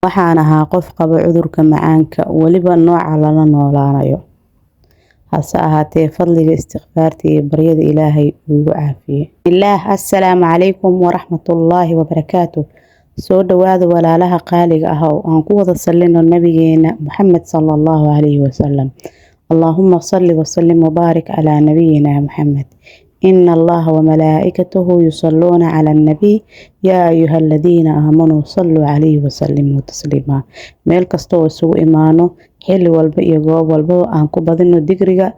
waxaan ahaa qof qaba cudurka macaanka weliba nooca lala noolaanayo. hase ahaatee fadliga istighfaarta iyo baryada Ilaahay ugu caafiyay. Assalaamu calaykum waraxmatullaahi wabarakaatuh. soo dhawaada walaalaha qaaliga ah oo aan ku wada salino nabigeena Muhammad sallallahu alayhi wasallam. Allahumma salli wa sallim wa barik ala nabiyyina Muhammad. إن الله وملائكته يصلون على النبي يا أيها الذين آمنوا صلوا عليه وسلموا تسليما. meel kasto oo isugu imaano xilli walba iyo goob walba aan ku badino digriga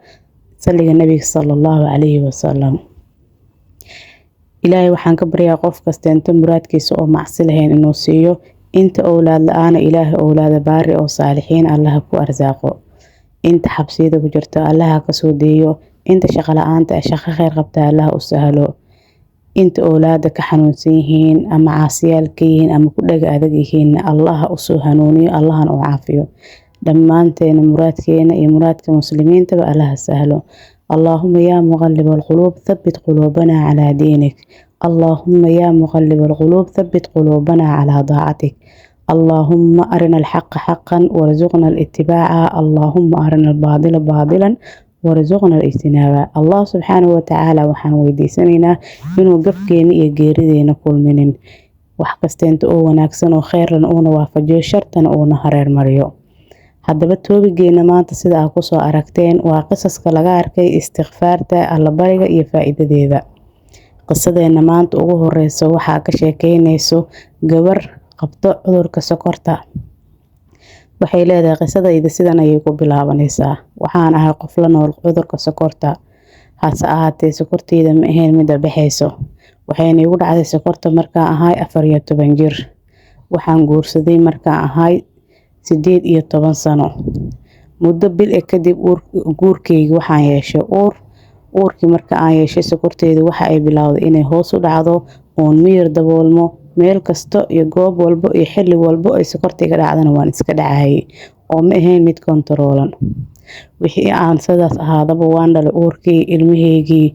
saliga nabiga sallallahu alayhi wasallam. Ilaahay waxaan ka baryaa qof kasta inta muraadkiisa oo macsi lahayn inuu siiyo, inta awlaad la'aan Ilaahay awlaad baari oo saalixiin Allah ku arsaaqo, inta xabsiyada ku jirta Allah ka soo deeyo, inta shaqo la'aanta shaqo khayr qabta Allah u sahlo, inta awlaad ka xanuunsan yihiin ama caasiyaal ka yihiin ama ku dhaga adag yihiin Allah u soo hanuuniyo, Allahna u caafiyo. dhammaanteena muraadkeena iyo muraadka muslimiinta ba Allah sahlo. اللهم يا مقلب القلوب ثبت قلوبنا على دينك. اللهم يا مقلب القلوب ثبت قلوبنا على طاعتك. اللهم أرنا الحق حقا وارزقنا الاتباع. اللهم أرنا الباطل باطلا وارزقنا الاجتناب. الله سبحانه وتعالى وحن ويديسننا إنه قفكينا يجيردينا كل منين وحكستين أو وناكسن وخيرا أو نوافجو شرطا أو نهرير مريو. haddaba toobigeena maanta sida aad ku soo aragteen waa qisaska laga arkay istighfaarta allabariga iyo faa'iidadeeda. qisadeena maanta ugu horeyso waxaa ka sheekeynayso gabar qabto cudurka sokorta. waxay leedahay qisadayda sidan ayay ku bilaabanaysaa. waxaan ahay qof la nool cudurka sokorta, hase ahaatee sokorteyda ma ahayn mid baxayso. waxayna igu dhacday sokorta markaan ahay 14 jir. waxaan guursaday markaan ahay 18 sano. muddo bil kadib guurkeyga waxaan yeeshay uurkii marka aan yeeshay sokorteyda waxa ay bilowday inay hoos u dhacdo oo miyir daboolmo. meel kasto iyo goob walba iyo xilli walba ay sokorteyga dhacdana waan iska dhacayay oo ma ahayn mid kontaroolan. wixii aan sidaas ahaadaba waan dhalay uurkii ilmaheygii.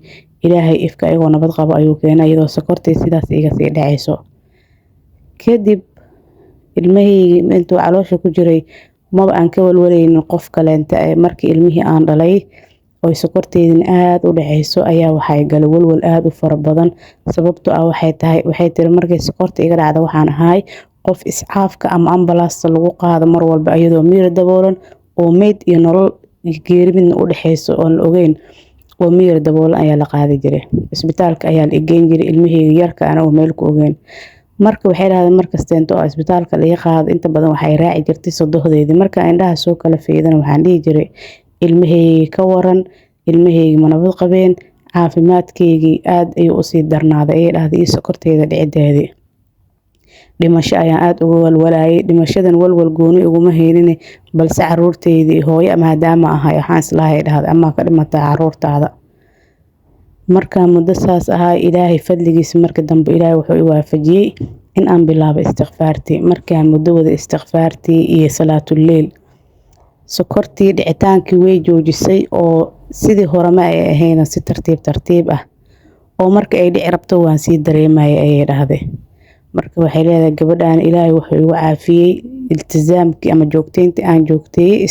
Ilaahay ifka ayagoo nabad qabo ayuu keenay iyadoo sokortey sidaas iga sii dhacayso. kadib ilmaheygi intuu caloosha ku jiray maba aan ka walwalaynin qof kaleenta markii ilmihii aan dhalay oo sokorteydin aad u dhacayso ayaa waxay galay walwal aad u fara badan. sababtoo ah waxay tiri markay sokorta iga dhacdo waxaan ahay qof iscaafka ama ambalaasta lagu qaado mar walba iyadoo miyir daboolan oo meyd iyo nolol geeri midna u dhaxayso oo la ogeyn oo miyir daboolan ayaa la qaadi jiray. isbitaalka ayaa la geyn jiray ilmaheyga yarka ana oo meel ku ogeyn. marka waxay raadeen markasta oo isbitaalka laga qaado inta badan waxay raaci jirtay sodohdeedii. marka indhaha soo kala feedana waxaan dhihi jiray ilmaheyga ka waran, ilmaheyga ma nabad qabeen, caafimaadkeygii aad ayuu u sii darnaaday ay dhahday iyo sokorteyda dhicideedii. dhimasho ayaan aad uga walwalayay. dhimashadan walwal gooni uguma haynin balse caruurteydii hooyo maadaama ahay waxaan islaahay dhahday ama ka dhimataa caruurtaada. marka muddo saas ahaa Ilaahay fadligiisa marka dambe Ilaahay wuxuu i waafajiyay in aan bilaabo istighfaartii. markaan muddo wada istighfaartii iyo salaatul leyl sokortii dhicitaankii way joojisay oo sidii hore ma ay ahayn si tartiib ah oo marka ay dhici rabto waan sii dareemayay ayay dhahday. marka waxay leedahay gabadhan Ilaahay wuxuu igu caafiyay iltizaamkii ama joogteyntii aan joogteeyay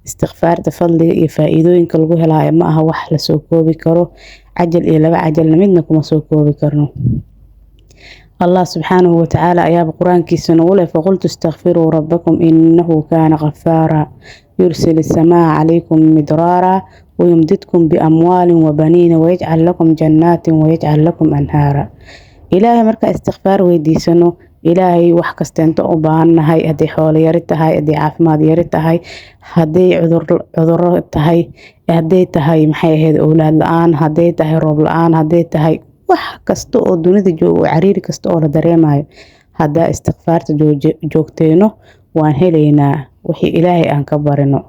istighfaarta fadliga iyo faa'iidooyinka lagu helayo ma aha wax la soo koobi karo. cajal iyo laba cajalna midna kuma soo koobi karno. Allah subhanahu wa ta'ala ayaa quraankiisa nagu leeyahay faqultu astaghfiru rabbakum innahu kaana ghaffara yursilu samaa 'alaykum midrara wa yumdidkum bi amwalin wa baniina wa yaj'al lakum jannatin wa yaj'al lakum anhara. Ilaahay marka istighfar weydiisano Ilaahay wax kasteento u baahanahay haday xoolo yari tahay, haday caafimaad yari tahay, haday cudurro tahay, haday tahay maxay ahayd awlaad la'aan, haday tahay roob la'aan, haday tahay wax kasto oo dunida joogo cariiri kasto oo la dareemayo hadaa istighfaarta joogteeno waan heleynaa wixii Ilaahay aan ka barino.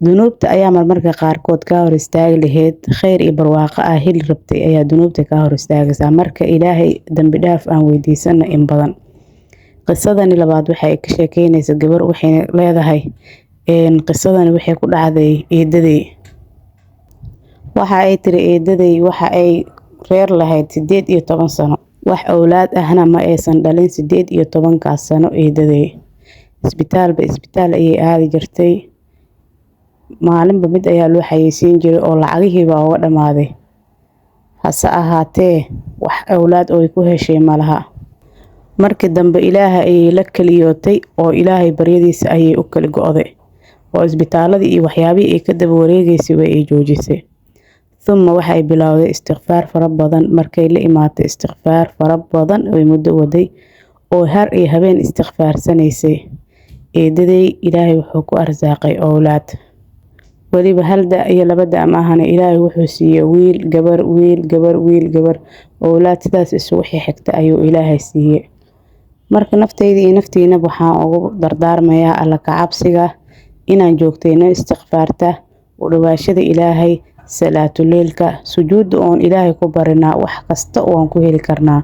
dunuubta ayaa marmarka qaarkood ka hor istaagi lahayd khayr iyo barwaaqo ah heli rabtay ayaa dunuubta ka hor istaagaysaa. marka Ilaahay dambi dhaaf aan weydiisana in badan. qisadani labaad waxay ka sheekeynaysaa gabar waxay leedahay qisadani waxay ku dhacday eedaday. waxa ay tiri eedaday waxa ay reer lahayd 18 sano. wax awlaad ahna ma aysan dhalin 18 sano eedaday. Isbitaal ayay aadi jirtay. Maalinba mid ayaa loo xayeysiin jiray oo lacagihii baa uga dhamaaday. hase ahaatee wax awlaad oo ay ku heshay malaha. markii dambe Ilaahay ayay la kaliyootay oo Ilaahay baryadiisa ayay u kala go'day oo isbitaaladii iyo waxyaabihii ay ka daba wareegaysay way ay joojisay. ثم waxay bilowday istighfaar fara badan. markay la imaatay istighfaar fara badan oo muddo waday oo har iyo habeen istighfaarsanaysay. eedaday Ilaahay wuxuu ku arsaaqay awlaad. waliba hal da iyo laba da ma ahana Ilaahay wuxuu siiyay wiil gabar wiil gabar wiil gabar awlaad sidaas isugu xigta ayuu Ilaahay siiyay. marka naftayda iyo naftiina waxaan ugu dardaarmayaa alla ka cabsiga inaan joogtayno istighfaarta u dhawaashada Ilaahay salaatu leelka sujuud oon Ilaahay ku barinaa wax kasta oo aan ku heli karnaa.